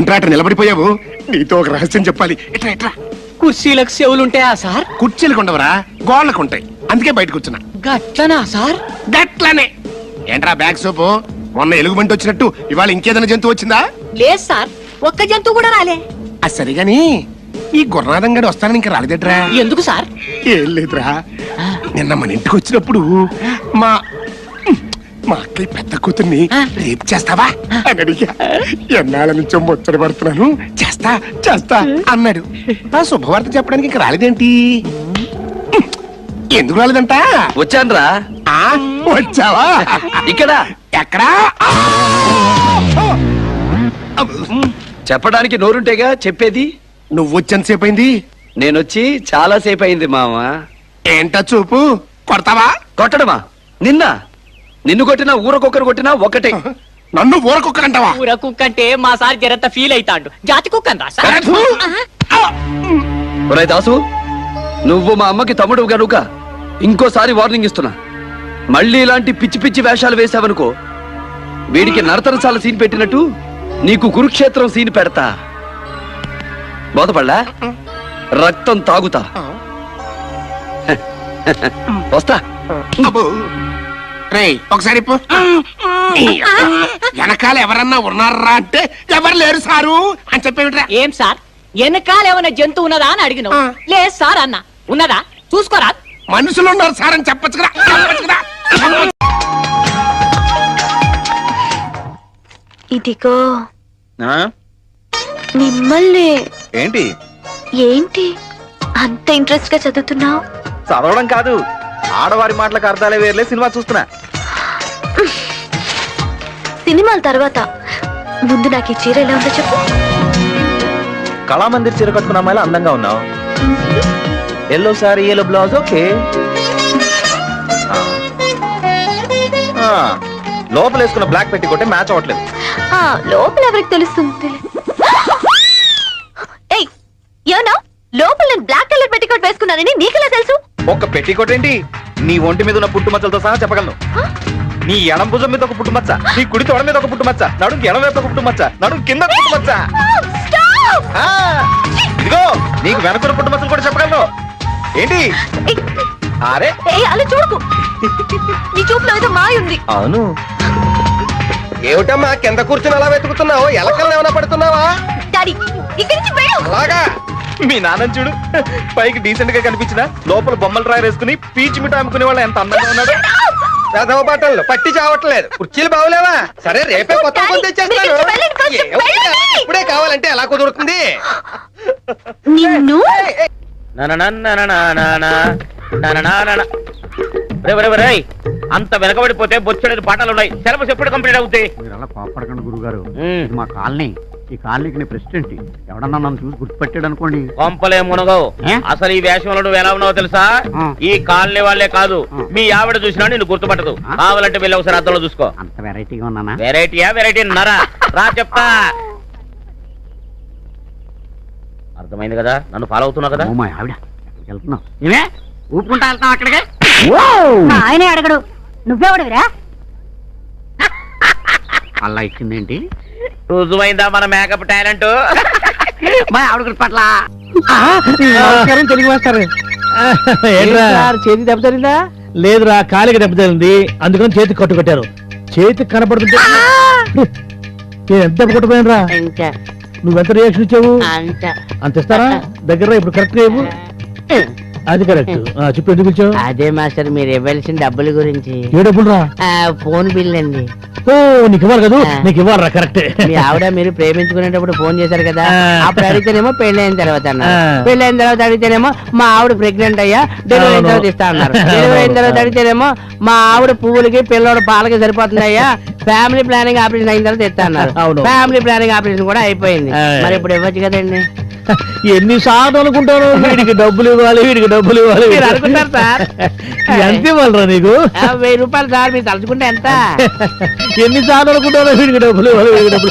ఏంట్రా అట్లా నిలబడిపోయావు? నీతో ఒక రహస్యం చెప్పాలి. ఎట్రా ఎట్రా. కుర్చీలకు చెవులుంటాయా సార్? కుర్చీలకు ఉండవరా, గోళ్ళకు ఉంటాయి. అందుకే బయటకు వచ్చిన. గట్లనా సార్? గట్లనే. ఏంట్రా బ్యాగ్ సోపు? మొన్న ఎలుగుబంటి వచ్చినట్టు ఇవాళ ఇంకేదైనా జంతువు వచ్చిందా? లేదు సార్, ఒక్క జంతువు కూడా రాలే. అది సరిగాని ఈ గుర్రాదం గడి వస్తానని ఇంకా రాలేదట్రా? ఎందుకు సార్? ఏం లేదురా, నిన్న మన ఇంటికి వచ్చినప్పుడు మా అక్కయ్య పెద్ద కూతుర్ని రేపు చేస్తావా అని అడిగా. ఎన్నాళ్ళ నుంచో ముచ్చట పడుతున్నాను, చేస్తా చేస్తా అన్నాడు. ఆ శుభవార్త చెప్పడానికి ఇంకా రాలేదేంటి? ఎందుకు రాలేదంట? వచ్చానురా. వచ్చావా? ఇక్కడ ఎక్కడా? చెప్పడానికి నోరుంటేగా చెప్పేది. నువ్వు వచ్చేంతసేపు అయింది? నేనొచ్చి చాలా సేపు అయింది మామ. ఏంటా చూపు? కొడతావా? కొట్టడమా? నిన్ను కొట్టినా ఊరకొక్కరు కొట్టినా ఒకటే. నన్ను ఊరకొక్కరంటావా? ఊర కుక్క అంటే మా సార్ జరంత ఫీల్ అవుతాడు. జాతి కుక్క అందా సార్? ఒరేయ్ దాసు, నువ్వు మా అమ్మకి తమ్ముడు గనుక ఇంకోసారి వార్నింగ్ ఇస్తున్నా. మళ్ళీ ఇలాంటి పిచ్చి పిచ్చి వేషాలు వేసావనుకో, వీడికి నరతరసాల సీన్ పెట్టినట్టు నీకు కురుక్షేత్రం సీన్ పెడతా. బోధపడ్డా? రక్తం తాగుతా. వస్తా. ఒకసారి వెనకాల ఎవరన్నా ఉన్నారా అంటే ఎవరు లేరు సారు అని చెప్పేమిట్రా? ఏం సార్, వెనకాల ఏమైనా జంతువు ఉన్నదా అని అడిగినావు. లేదు సార్ అన్న. ఉన్నదా చూసుకోరా? మనుషులు ఉన్నారు సార్ అని చెప్పచ్చు కదా. ఇదిగో మిమ్మల్ని. ఏంటి అంత ఇంట్రెస్ట్ గా చదువుతున్నావు? చదవడం కాదు, ఆడవారి మాటలకు అర్థాలే వేర్లే. సినిమా చూస్తున్నా. సినిమాల తర్వాత ముందు నాకు ఈ చీర ఎలా ఉందో చెప్పు. కళామందిర్ చీర కట్టుకున్న అమ్మాయిలా అందంగా ఉన్నావు. Yellow sorry, yellow blouse. Okay. లోపల వేసుకున్న బ్లాక్ పెట్టి కొట్టే మ్యాచ్ అవ్వట్లేదు. లోపల ఎవరికి తెలుస్తుంది? ఏమన్నా లోపల నేను బ్లాక్ కలర్ పెట్టికోట్ వేసుకున్నానని నీకెలా తెలుసు? ఒక్క పెట్టికోట్ ఏంటి, నీ ఒంటి మీద ఉన్న పుట్టుమచ్చలతో సహా చెప్పగలను. నీ ఎడం భుజం మీద ఒక పుట్టుమచ్చ, నీ కుడి తొడ మీద ఒక పుట్టుమచ్చ, నడుం ఎడం వైపు ఒక పుట్టుమచ్చ, నడుం కింద పుట్టుమచ్చ. ఇదిగో నీకు వెనకున్న పుట్టుమచ్చలు కూడా చెప్పగలను. ఏంటి? అరే అలా చూడకు, నీ చూపులో ఏదో మాయ ఉంది. అవును. ఏమిటమ్మా కింద కూర్చుని అలా వెతుకుతున్నావు? ఎలకల్ని ఏమైనా పడుతున్నావా? డాడీ ఇక్కడి నుంచి వెళ్ళు. అలాగా? మీ నాన్న చూడు, పైకి డీసెంట్ గా కనిపించిన లోపల బొమ్మలు రాయి వేసుకుని పీచి మిఠాయి అమ్ముకునే వాళ్ళు ఎంత అందంగా ఉన్నాడు. చదవ బట్టలు పట్టి చావట్లేదు. కుర్చీలు బాగులేవా? సరే రేపే కొత్త తెచ్చేస్తాను. ఇప్పుడే కావాలంటే ఎలా కుదురుతుంది? నిన్ను అంత వెనకబడిపోతే బొచ్చడి పాటలు ఉన్నాయి. సిలబస్ ఎప్పుడు కంప్లీట్ అవుతాయి? మీరు అలా కోపడకండి గురుగారు. మా కాలనీ, ఈ కాలనీకి నేను ప్రెసిడెంట్. ఎవడన్నా నన్ను చూసి గుర్తుపెట్టాడు అనుకోండి, కొంపలే మునగవు. అసలు ఈ వేషంలో నువ్వు ఎలా ఉన్నావో తెలుసా? ఈ కాలనీ వాళ్ళే కాదు, మీ ఆవిడ చూసినా నిన్ను గుర్తుపట్టదు. కావాలంటే వెళ్ళి ఒకసారి అద్దంలో చూసుకో. అంత వెరైటీగా ఉన్నానా? వెరైటీయా? వెరైటీ నరా రా చెప్తా. అర్థమైంది కదా? నన్ను ఫాలో అవుతున్నావు కదా? మా ఆవిడ ఎక్కడికి వెళ్తున్నావు? నేనే ఊపుకుంటా వెళ్తాం అక్కడికి. ఆయనే అడగడు, నువ్వెవడవిరా? అలా ఇచ్చిందేంటి? రుజువైందా మన మేకప్ టాలెంట్? మా ఆవిడ పట్ల తెలుగు మాస్టర్. చేతి దెబ్బ తగిలిందా? లేదురా, కాలికి దెబ్బ తగిలింది, అందుకని చేతికి కట్టు కట్టారు. చేతికి కనపడుతుంటే ఎంత దెబ్బ కొట్టుపోయినరా? నువ్వెంత రియాక్షన్ ఇచ్చావు? అంత ఇస్తారా? దగ్గర ఇప్పుడు కరెక్ట్ గా ఇవ్వు. అది కరెక్ట్. చెప్పు, ఎందుకు ఇచ్చావు? అదే మాస్టర్, మీరు ఇవ్వాల్సిన డబ్బుల గురించి. ఏ డబ్బులు రా? ఫోన్ బిల్ అండి. ఓ, నీకు ఇవ్వాలి కదా? నీకు ఇవ్వాలరా, కరెక్ట్. మీ ఆవిడ మీరు ప్రేమించుకునేటప్పుడు ఫోన్ చేశారు కదా, అప్పుడు అడిగితేనేమో పెళ్ళైన తర్వాత అన్నారు. పెళ్ళైన తర్వాత అడిగితేనేమో మా ఆవిడ ప్రెగ్నెంట్ అయ్యా, డెలివరీ అయిన తర్వాత ఇస్తా అన్నారు. డెలివరీ అయిన తర్వాత అడిగితేనేమో మా ఆవిడ పువ్వులకి పిల్లడు పాలకి సరిపోతుంది అయ్యా, ఫ్యామిలీ ప్లానింగ్ ఆపరేషన్ అయిన తర్వాత ఇస్తా అన్నారు. ఫ్యామిలీ ప్లానింగ్ ఆపరేషన్ కూడా అయిపోయింది. మరి ఇప్పుడు ఇవ్వచ్చు కదండి. ఎన్నిసార్లు అనుకుంటారు వీడికి డబ్బులు ఇవ్వాలి, వీడికి డబ్బులు ఇవ్వాలి మీరు అనుకుంటారు సార్. ఎంత ఇవ్వాలరా నీకు? 1000 రూపాయలు సార్, మీరు తలుచుకుంటే ఎంత? ఎన్నిసార్లు అనుకుంటారో వీడికి డబ్బులు ఇవ్వాలి, వీడికి డబ్బులు.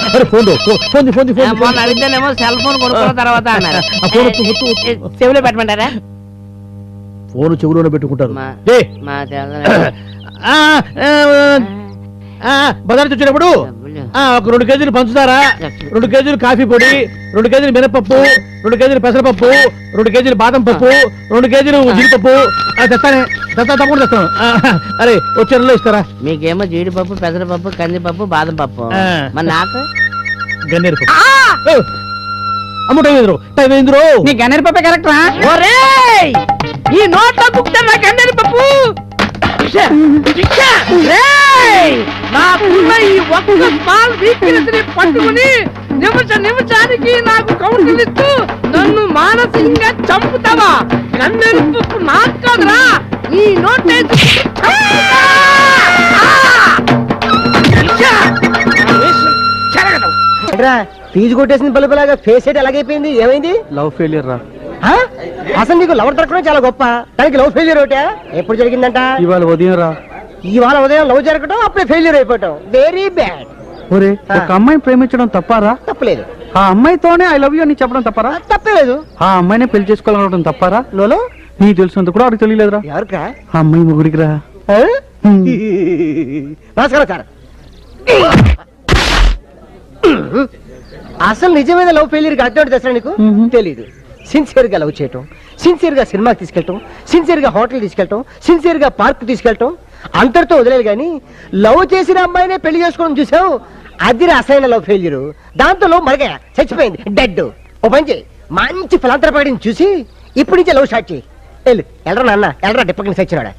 మొన్న అడిగితేనేమో సెల్ ఫోన్ కొనుక్కున్న తర్వాత అన్నారు. చెవిలో పెట్టమంటారా? ఫోన్ చెవులోనే పెట్టుకుంటారు. బజార్ వచ్చినప్పుడు ఒక 2 కేజీలు పంచదార, 2 కేజీలు కాఫీ పొడి, 2 కేజీలు మినపప్పు, 2 కేజీలు పెసరపప్పు, 2 కేజీలు బాదం పప్పు, 2 కేజీలు జీడిపప్పు. తప్పకుండా తెస్తాను. అరే వచ్చేలో ఇస్తారా? మీకేమో జీడిపప్పు, పెసరపప్పు, కందిపప్పు, బాదం పప్పు. మరి నాకు గన్నేరు పప్పు. అమ్మ టైం ఏంద్రో? నీ గన్నేరు పప్పే కరెక్ట్ రా. ఒరేయ్, ఈ నోట్లో బుక్ నా గన్నేరు పప్పు. నాకున్న ఈ ఒక్క స్మాల్ వీక్నెస్ ని పట్టుకుని నిమిషానికి నాకు కౌంటర్ ఇస్తూ నన్ను మానసికంగా చంపుతావా? గన్నేరు పప్పు నాకు కాదురా, ఈ నోటేసి ఫీజు కొట్టేసిన బలుపులాగా ఫేస్ అయితే ఎలాగైపోయింది? ఏమైంది? లవ్ ఫెయిలియర్ రా. అసలు నీకు లవర్ దొరకడం చాలా గొప్ప, దానికి లవ్ ఫెయిలియర్ ఒకటే. ఎప్పుడు జరిగిందంట? ఇవాళ ఉదయం రా. ఇవాళ ఉదయం లవ్ జరగడం, అప్పుడే ఫెయిలియర్ అయిపోవటం. Very bad. ఒరే, ఒక అమ్మాయిని ప్రేమించడం తప్పారా? తప్పలేదు. ఆ అమ్మాయితోనే ఐ లవ్ యూ అని చెప్పడం తప్పారా? తప్పలేదు. ఆ అమ్మాయినే పెళ్లి చేసుకోవాలనడం తప్పారా? లోలో నీకు తెలిసినంత కూడా ఆడికి తెలియలేదురా. ఎవరికా? ఆ అమ్మాయి ముగ్గురికి రా. నమస్కారం సార్. అసలు నిజమైన లవ్ ఫెయిలియర్ అర్థం చేస్తా నీకు తెలీదు. సిన్సియర్ గా లవ్ చేయటం, సిన్సియర్ గా సినిమాకి తీసుకెళ్ళటం, సిన్సియర్ గా హోటల్ తీసుకెళ్ళటం, సిన్సియర్ గా పార్క్ తీసుకెళ్ళటం, అంతటితో వదిలేదు. కానీ లవ్ చేసిన అమ్మాయినే పెళ్లి చేసుకోవడం చూసావు, అది అసలైన లవ్ ఫెయిల్యూర్. దాంతో లవ్ మరగా చచ్చిపోయింది, డెడ్. ఓ పని చేయి, మంచి ఫలాంతరపడిని చూసి ఇప్పటి నుంచే లవ్ స్టార్ట్ చేయి. ఎల్రా నాన్న, ఎల్రా డిప్పకి సచ్చినాడా.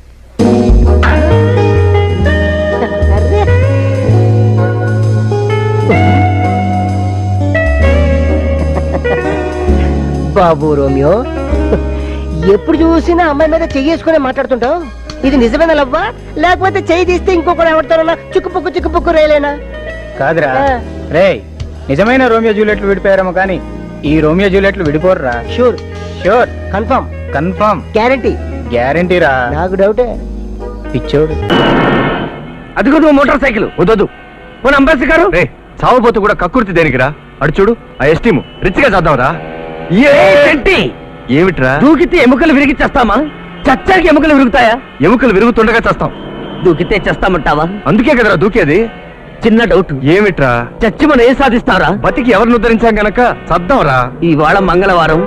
బాబు రోమియో, ఎప్పుడు చూసినా అమ్మాయి మీద చెయ్యేసుకునే మాట్లాడుతుంటావు. ఇది నిజమైన లవ్వా, లేకపోతే చెయ్యి తీస్తే ఇంకొకరు ఎవడతారన్నా చిక్కుపుక్కు రేలేనా? కాదురా రే, నిజమైన రోమియో జూలియట్లు విడిపోయారేమో కానీ ఈ రోమియో జూలియట్లు విడిపోర్రా. Sure, sure, confirm, confirm, guarantee. గ్యారంటీరా. నాకు డౌటే. పిచ్చోడు. అదిగో నువ్వు మోటార్ సైకిల్ వద్దొద్దు. మన అంబాసి గారు చావబోతు కూడా కక్కుర్తి దేనికిరా? అడు చూడు, ఆ ఎస్టీము రిచ్గా చేద్దాంరా. ఏమిట్రా? దూకితే ఎముకలు విరిగి చేస్తామా? చచ్చాకి ఎముకలు విరుగుతాయా? ఎముకలు విరుగుతుండగా చేస్తాం. దూకితే చేస్తామంటావా? అందుకే కదరా దూకేది. చిన్న డౌట్. ఏమిట్రా? చచ్చి మనం ఏం సాధిస్తారా? బతికి ఎవరిని ఉద్ధరించాం గనక చద్దాంరా. ఇవాళ మంగళవారం,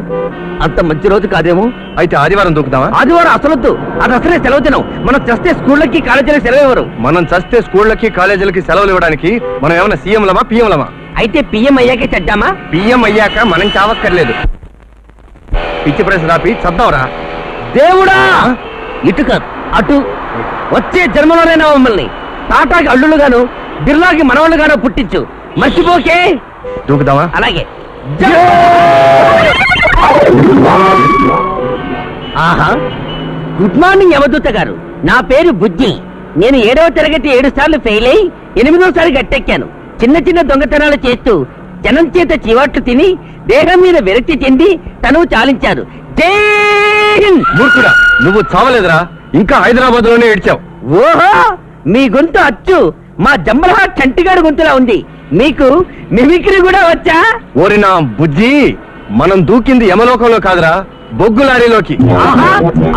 అంత మంచి రోజు కాదేమో. అయితే ఆదివారం దూకుదామా? ఆదివారం అసలొద్దు, అది అసలే సెలవు దినం. మనం చస్తే స్కూళ్ళకి కాలేజీలకి సెలవు ఇవ్వరు. మనం చస్తే స్కూళ్ళకి కాలేజీలకి సెలవులు ఇవ్వడానికి మనం ఏమైనా సీఎంలమా పిఎంలమా? అయితే పిఎం అయ్యాకే చద్దామా? పిఎం అయ్యాక మనం చావక్కర్లేదు. పిచ్చి ప్రశ్న రాపి చద్దాంరా. దేవుడా, ఇటు కాదు అటు. వచ్చే జన్మలోనైనా మమ్మల్ని టాటాకి అల్లులుగాను, బిర్లాకి మనవాళ్ళుగాను పుట్టించు. మర్చిపోకే. దూకుదామా? అలాగే. ఆహా, గుడ్ మార్నింగ్ యమదూత గారు. నా పేరు బుజ్జి. నేను 7వ తరగతి 7 సార్లు ఫెయిల్ అయి 8వసారి గట్టెక్కాను. చిన్న చిన్న దొంగతనాలు చేస్తూ జనం చేత చివాట్లు తిని దేహం మీద విరక్తి చెంది తనువు చాలించారు. జై హింద్. మూర్ఖుడా, నువ్వు చావలేదురా, ఇంకా హైదరాబాద్ లోనే ఏడ్చావు. ఓహో, మీ గొంతు అచ్చు మా జంబలహాట్ చంటిగాడు గొంతులా ఉంది. మీకు మిమిక్రీ కూడా వచ్చా? ఓరి నా బుజ్జి, మనం దూకింది యమలోకంలో కాదురా, బొగ్గు లారీలోకి.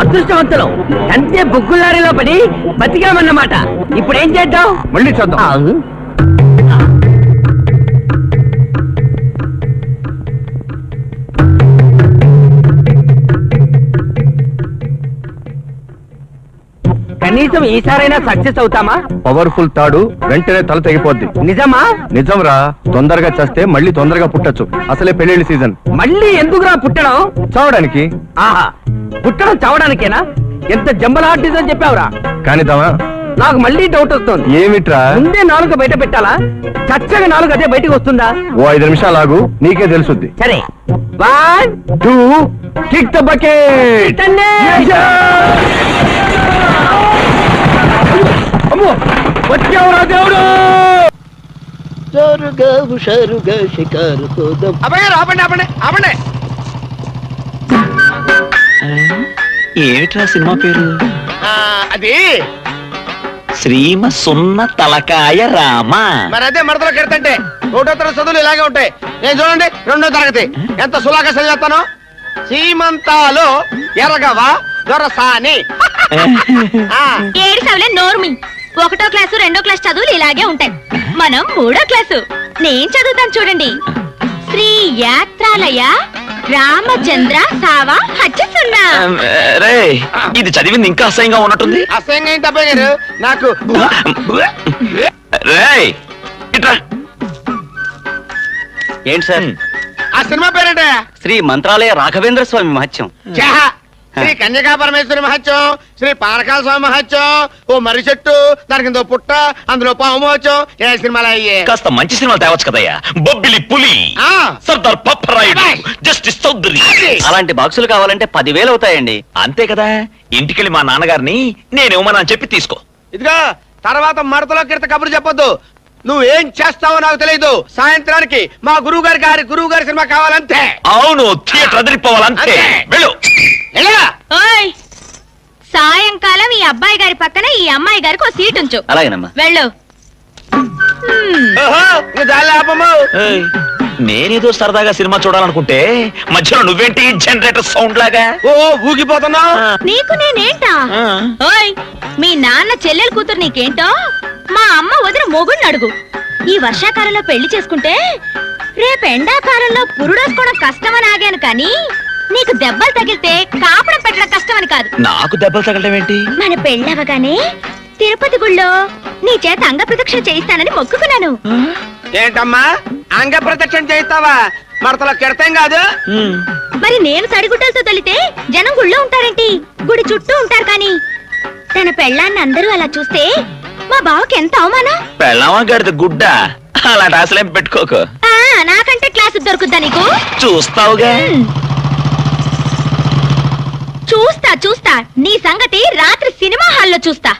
అదృష్టవంతులం. అంతే, బొగ్గు లారీలో పడి బతికామన్నమాట. ఇప్పుడు ఏం చేద్దాం? మళ్ళీ చూద్దాం. కనీసం ఈసారైనా సక్సెస్ అవుతామా? పవర్ఫుల్ తాడు వెంటనే తల తెగిపోద్ది. నిజమా? నిజంరా. తొందరగా చేస్తే మళ్ళీ తొందరగా పుట్టొచ్చు. అసలే పెళ్లిళ్ళ సీజన్. మళ్ళీ ఎందుకురా పుట్టడం? చావడానికి. ఆహా, పుట్టడం చావడానికేనా? ఎంత జంబల్ ఆర్టిజం చెప్పావురా. కానిద్దామా? నాకు మళ్ళీ డౌట్ వస్తుంది. ఏమిట్రా? ముందే 4 బయట పెట్టాలా? చచ్చగా 4 అదే బయటకు వస్తుందా? ఓ 5 నిమిషాలు ఆగు, నీకే తెలుసుద్ది. సరే. 1 2 కిక్ ద బకెట్. వచ్చావురా దేవుడు. హుషారుగా షికారు కోదం. ఆపండి ఆపండి ఆపండి. ఏమిట్రా సినిమా పేరు? అది శ్రీమ సున్న తలకాయ రామ. మరి అదే మడతలో కెడతంటే 1వ తరగతి చదువులు ఇలాగే ఉంటాయి. నేను చూడండి 2వ తరగతి ఎంత సులాగా చదివేస్తాను. సీమంతాలు ఎరగవా దొరసాని. 7 సవలే నోర్మి. 1వ క్లాసు 2వ క్లాస్ చదువులు ఇలాగే ఉంటాయి. మనం 3వ క్లాసు నేను చదువుతాను చూడండి. శ్రీ యాత్రాలయ రామచంద్ర సావా హచ్చసున్న. రే ఇది చదివింది ఇంకా అసహ్యంగా ఉన్నట్టుంది. అసహ్యంగా ఏంటి అబ్బాయి గారు? నాకు రేయ్ ఇట్రా. ఏంటి సార్? ఆ సినిమా పేరేంట? శ్రీ మంత్రాలయ రాఘవేంద్ర స్వామి మహత్యం. శ్రీ కన్యకా పరమేశ్వరి మహత్యం, శ్రీ పానకాల స్వామి మహత్యం, ఓ మర్రి చెట్టు, దాని కింద పుట్ట, అందులో పాము మహత్యం. ఏ సినిమాలు అయ్యే? కాస్త మంచి సినిమాలు తేవచ్చు కదయ్యా. బొబ్బిలి పులి, సర్దార్ పప్పరాయుడు, జస్టిస్ చౌదరి. అలాంటి బాక్సులు కావాలంటే 10,000 అవుతాయండి. అంతే కదా. ఇంటికెళ్ళి మా నాన్నగారిని నేనేమని చెప్పి తీసుకో. ఇదిగో తర్వాత మడతలో కిడత కబురు చెప్పొద్దు. నువ్వేం చేస్తావో నాకు తెలియదు. సాయంత్రానికి మా గురువు గారి సినిమా కావాలంతే. అవును, థియేటర్ అదిరిపోవాలంతే. వెళ్ళు. ఓయ్ సాయంకాలం ఈ అబ్బాయి గారి పక్కన ఈ అమ్మాయి గారికి ఒక సీట్ ఉంచు. అలాగేనమ్మా. వెళ్ళు. ఏయ్, నేనేదో సరదాగా సినిమా చూడాలనుకుంటే మధ్యలో నువ్వేంటి జనరేటర్ సౌండ్ లాగా ఓ ఊగిపోతున్నావు. నీకు నేనేంటా? ఓయ్ మీ నాన్న చెల్లెలు కూతురు నీకేంటో మా అమ్మ వదిన మొగుడిని అడుగు. ఈ వర్షాకాలంలో పెళ్లి చేసుకుంటే రేపు ఎండాకాలంలో పురుడోసుకోవడం కష్టమని ఆగాను కానీ నీకు దెబ్బలు తగిలితే కాపడం పెట్టడం కష్టమని కాదు. నాకు దెబ్బలు తగలడం ఏంటి? మన పెళ్ళవగానే తిరుపతి గుళ్ళో నీ చేత అంగ ప్రదక్షిణ చేయిస్తానని మొక్కుకున్నాను. ఏంటమ్మా అంగ ప్రత్యక్షం చేస్తావా? మడతలో కిడతాం కాదు. మరి నేను తడిగుడ్డలతో తొలితే జనం గుళ్ళో ఉంటారేంటి? గుడి చుట్టూ ఉంటారు కానీ తన పెళ్ళాన్ని అందరూ అలా చూస్తే మా బావకి ఎంత అవమానం. పెళ్ళామా గడిది గుడ్డ, అలాంటి ఆశలేం పెట్టుకోకు. నాకంటే క్లాసు దొరుకుద్దా నీకు? చూస్తావుగా. చూస్తా నీ సంగతి రాత్రి సినిమా హాల్లో చూస్తా.